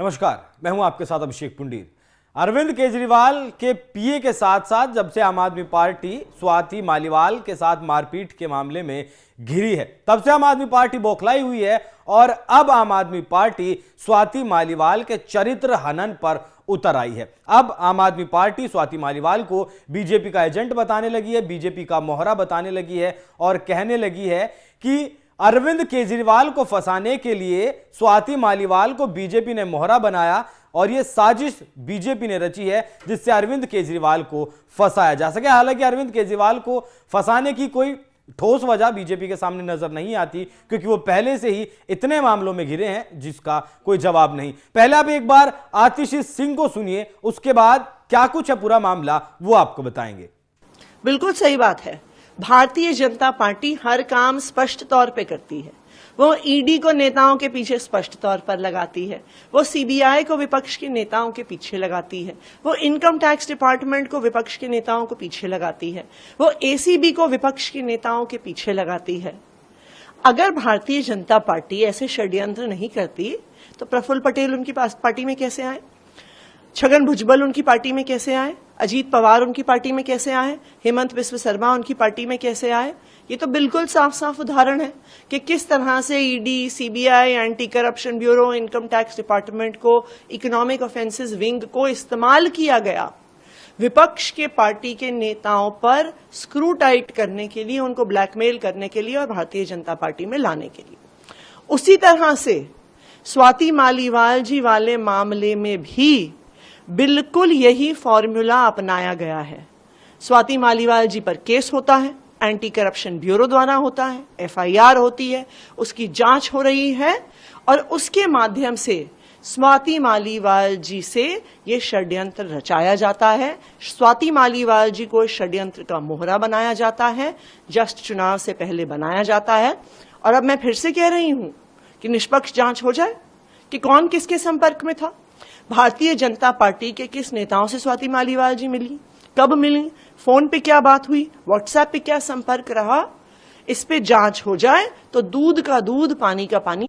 नमस्कार, मैं हूं आपके साथ अभिषेक पुंडीर। अरविंद केजरीवाल के पीए के साथ साथ जब से आम आदमी पार्टी स्वाति मालीवाल के साथ मारपीट के मामले में घिरी है, तब से आम आदमी पार्टी बौखलाई हुई है और अब आम आदमी पार्टी स्वाति मालीवाल के चरित्र हनन पर उतर आई है। अब आम आदमी पार्टी स्वाति मालीवाल को बीजेपी का एजेंट बताने लगी है, बीजेपी का मोहरा बताने लगी है और कहने लगी है कि अरविंद केजरीवाल को फंसाने के लिए स्वाति मालीवाल को बीजेपी ने मोहरा बनाया और यह साजिश बीजेपी ने रची है जिससे अरविंद केजरीवाल को फंसाया जा सके। हालांकि अरविंद केजरीवाल को फंसाने की कोई ठोस वजह बीजेपी के सामने नजर नहीं आती, क्योंकि वो पहले से ही इतने मामलों में घिरे हैं जिसका कोई जवाब नहीं। पहले आप एक बार आतिश सिंह को सुनिए, उसके बाद क्या कुछ है पूरा मामला वो आपको बताएंगे। बिल्कुल सही बात है। भारतीय जनता पार्टी हर काम स्पष्ट तौर पे करती है। वो ईडी को नेताओं के पीछे स्पष्ट तौर पर लगाती है, वो सीबीआई को विपक्ष के नेताओं के पीछे लगाती है, वो इनकम टैक्स डिपार्टमेंट को विपक्ष के नेताओं को पीछे लगाती है, वो एसीबी को विपक्ष के नेताओं के पीछे लगाती है। अगर भारतीय जनता पार्टी ऐसे षड्यंत्र नहीं करती तो प्रफुल्ल पटेल उनकी पार्टी में कैसे आए, छगन भुजबल उनकी पार्टी में कैसे आए, अजीत पवार उनकी पार्टी में कैसे आए, हेमंत बिस्व शर्मा उनकी पार्टी में कैसे आए। ये तो बिल्कुल साफ साफ उदाहरण है कि किस तरह से ED, CBI, anti corruption bureau, income tax department को, इकोनॉमिक ऑफेंसेस विंग को इस्तेमाल किया गया विपक्ष के पार्टी के नेताओं पर स्क्रू टाइट करने के लिए, उनको ब्लैकमेल करने के लिए और भारतीय जनता पार्टी में लाने के लिए। उसी तरह से स्वाति मालीवाल जी वाले मामले में भी बिल्कुल यही फॉर्मूला अपनाया गया है। स्वाति मालीवाल जी पर केस होता है, एंटी करप्शन ब्यूरो द्वारा होता है, एफआईआर होती है, उसकी जांच हो रही है और उसके माध्यम से स्वाति मालीवाल जी से ये षड्यंत्र रचाया जाता है। स्वाति मालीवाल जी को षड्यंत्र का मोहरा बनाया जाता है, जस्ट चुनाव से पहले बनाया जाता है। और अब मैं फिर से कह रही हूं कि निष्पक्ष जांच हो जाए कि कौन किसके संपर्क में था, भारतीय जनता पार्टी के किस नेताओं से स्वाति मालीवाल जी मिली, कब मिली, फोन पे क्या बात हुई, व्हाट्सएप पे क्या संपर्क रहा, इस पे जांच हो जाए तो दूध का दूध, पानी का पानी।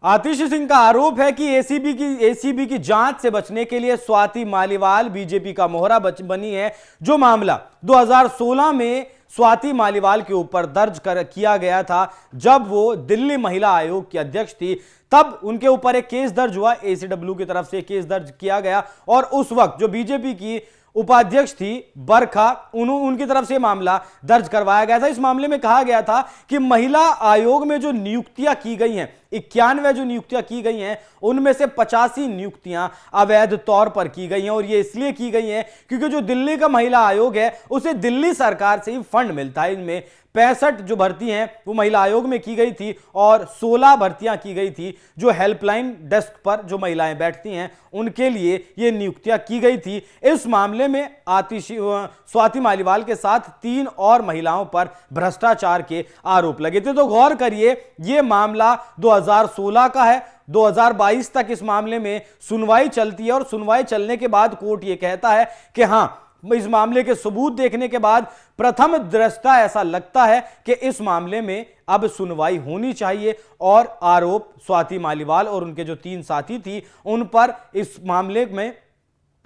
आतिश सिंह का आरोप है कि एसीबी की जांच से बचने के लिए स्वाति मालीवाल बीजेपी का मोहरा बनी है। जो मामला 2016 में स्वाति मालीवाल के ऊपर दर्ज किया गया था, जब वो दिल्ली महिला आयोग की अध्यक्ष थी, तब उनके ऊपर एक केस दर्ज हुआ, एसीडब्ल्यू की तरफ से केस दर्ज किया गया और उस वक्त जो बीजेपी की उपाध्यक्ष थी बरखा, उनकी तरफ से मामला दर्ज करवाया गया था। इस मामले में कहा गया था कि महिला आयोग में जो नियुक्तियां की गई हैं, 91 जो नियुक्तियां की गई हैं, उनमें से 85 नियुक्तियां अवैध तौर पर की गई हैं और ये इसलिए की गई हैं क्योंकि जो दिल्ली का महिला आयोग है उसे दिल्ली सरकार से ही फंड मिलता है। इनमें 65 जो भर्ती हैं वो महिला आयोग में की गई थी और 16 भर्तियां की गई थी जो हेल्पलाइन डेस्क पर जो महिलाएं बैठती हैं उनके लिए ये नियुक्तियां की गई थी। इस मामले में स्वाति मालीवाल के साथ 3 और महिलाओं पर भ्रष्टाचार के आरोप लगे थे। तो गौर करिए, ये मामला 2016 का है, 2022 तक इस मामले में सुनवाई चलती है और सुनवाई चलने के बाद कोर्ट ये कहता है कि हां, इस मामले के सबूत देखने के बाद प्रथम दृष्टया ऐसा लगता है कि इस मामले में अब सुनवाई होनी चाहिए और आरोप स्वाति मालीवाल और उनके जो 3 साथी थी उन पर इस मामले में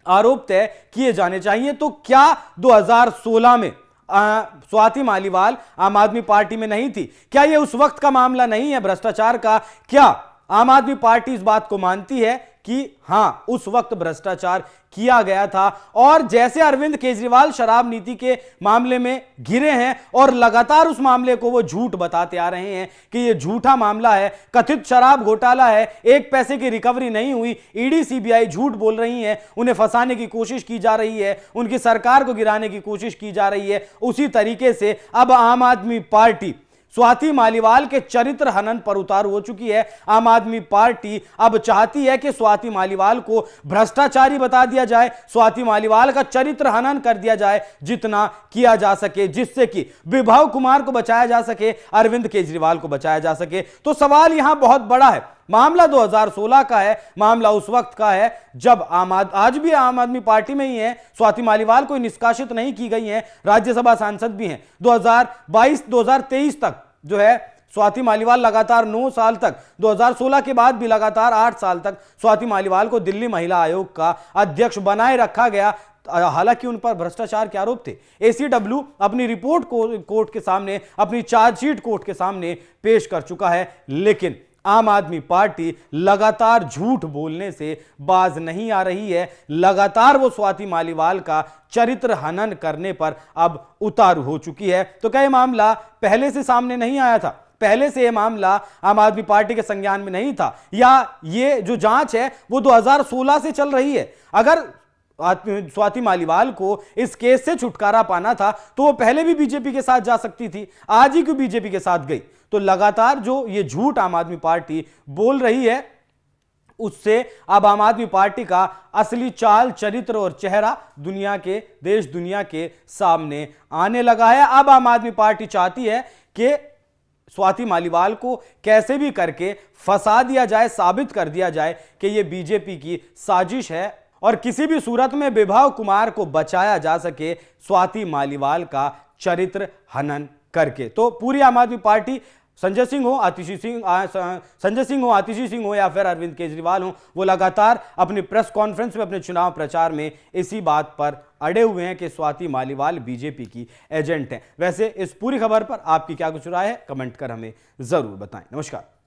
आरोप तय किए जाने चाहिए। तो क्या 2016 में स्वाति मालीवाल आम आदमी पार्टी में नहीं थी? क्या यह उस वक्त का मामला नहीं है भ्रष्टाचार का? क्या आम आदमी पार्टी इस बात को मानती है कि हां, उस वक्त भ्रष्टाचार किया गया था? और जैसे अरविंद केजरीवाल शराब नीति के मामले में घिरे हैं और लगातार उस मामले को वो झूठ बताते आ रहे हैं कि ये झूठा मामला है, कथित शराब घोटाला है, 1 पैसे की रिकवरी नहीं हुई, ईडी सीबीआई झूठ बोल रही है, उन्हें फंसाने की कोशिश की जा रही है, उनकी सरकार को गिराने की कोशिश की जा रही है, उसी तरीके से अब आम आदमी पार्टी स्वाति मालीवाल के चरित्र हनन पर उतार हो चुकी है। आम आदमी पार्टी अब चाहती है कि स्वाति मालीवाल को भ्रष्टाचारी बता दिया जाए, स्वाति मालीवाल का चरित्र हनन कर दिया जाए जितना किया जा सके, जिससे कि विभव कुमार को बचाया जा सके, अरविंद केजरीवाल को बचाया जा सके। तो सवाल यहां बहुत बड़ा है। मामला 2016 का है, मामला उस वक्त का है जब आज भी आम आदमी पार्टी में ही है, स्वाति मालीवाल को निष्कासित नहीं की गई है, राज्यसभा सांसद भी हैं। 2022-2023 तक जो है स्वाति मालीवाल लगातार 9 साल तक, 2016 के बाद भी लगातार 8 साल तक स्वाति मालीवाल को दिल्ली महिला आयोग का अध्यक्ष बनाए रखा गया। हालांकि उन पर भ्रष्टाचार के आरोप थे। एसीडब्ल्यू अपनी रिपोर्ट को कोर्ट के सामने, अपनी चार्जशीट कोर्ट के सामने पेश कर चुका है, लेकिन आम आदमी पार्टी लगातार झूठ बोलने से बाज नहीं आ रही है। लगातार वो स्वाति मालीवाल का चरित्र हनन करने पर अब उतारू हो चुकी है। तो क्या ये मामला पहले से सामने नहीं आया था? पहले से यह मामला आम आदमी पार्टी के संज्ञान में नहीं था? या ये जो जांच है वो 2016 से चल रही है? अगर स्वाति मालीवाल को इस केस से छुटकारा पाना था तो वो पहले भी बीजेपी के साथ जा सकती थी, आज ही क्यों बीजेपी के साथ गई? तो लगातार जो ये झूठ आम आदमी पार्टी बोल रही है, उससे अब आम आदमी पार्टी का असली चाल, चरित्र और चेहरा दुनिया के, देश दुनिया के सामने आने लगा है। अब आम आदमी पार्टी चाहती है कि स्वाति मालीवाल को कैसे भी करके फंसा दिया जाए, साबित कर दिया जाए कि यह बीजेपी की साजिश है और किसी भी सूरत में विभा कुमार को बचाया जा सके स्वाति मालीवाल का चरित्र हनन करके। तो पूरी आम आदमी पार्टी, संजय सिंह हो, आतिशी सिंह हो या फिर अरविंद केजरीवाल हो, वो लगातार अपनी प्रेस कॉन्फ्रेंस में, अपने चुनाव प्रचार में इसी बात पर अड़े हुए हैं कि स्वाति मालीवाल बीजेपी की एजेंट हैं। वैसे इस पूरी खबर पर आपकी क्या कुछ राय है? कमेंट कर हमें जरूर बताएं। नमस्कार।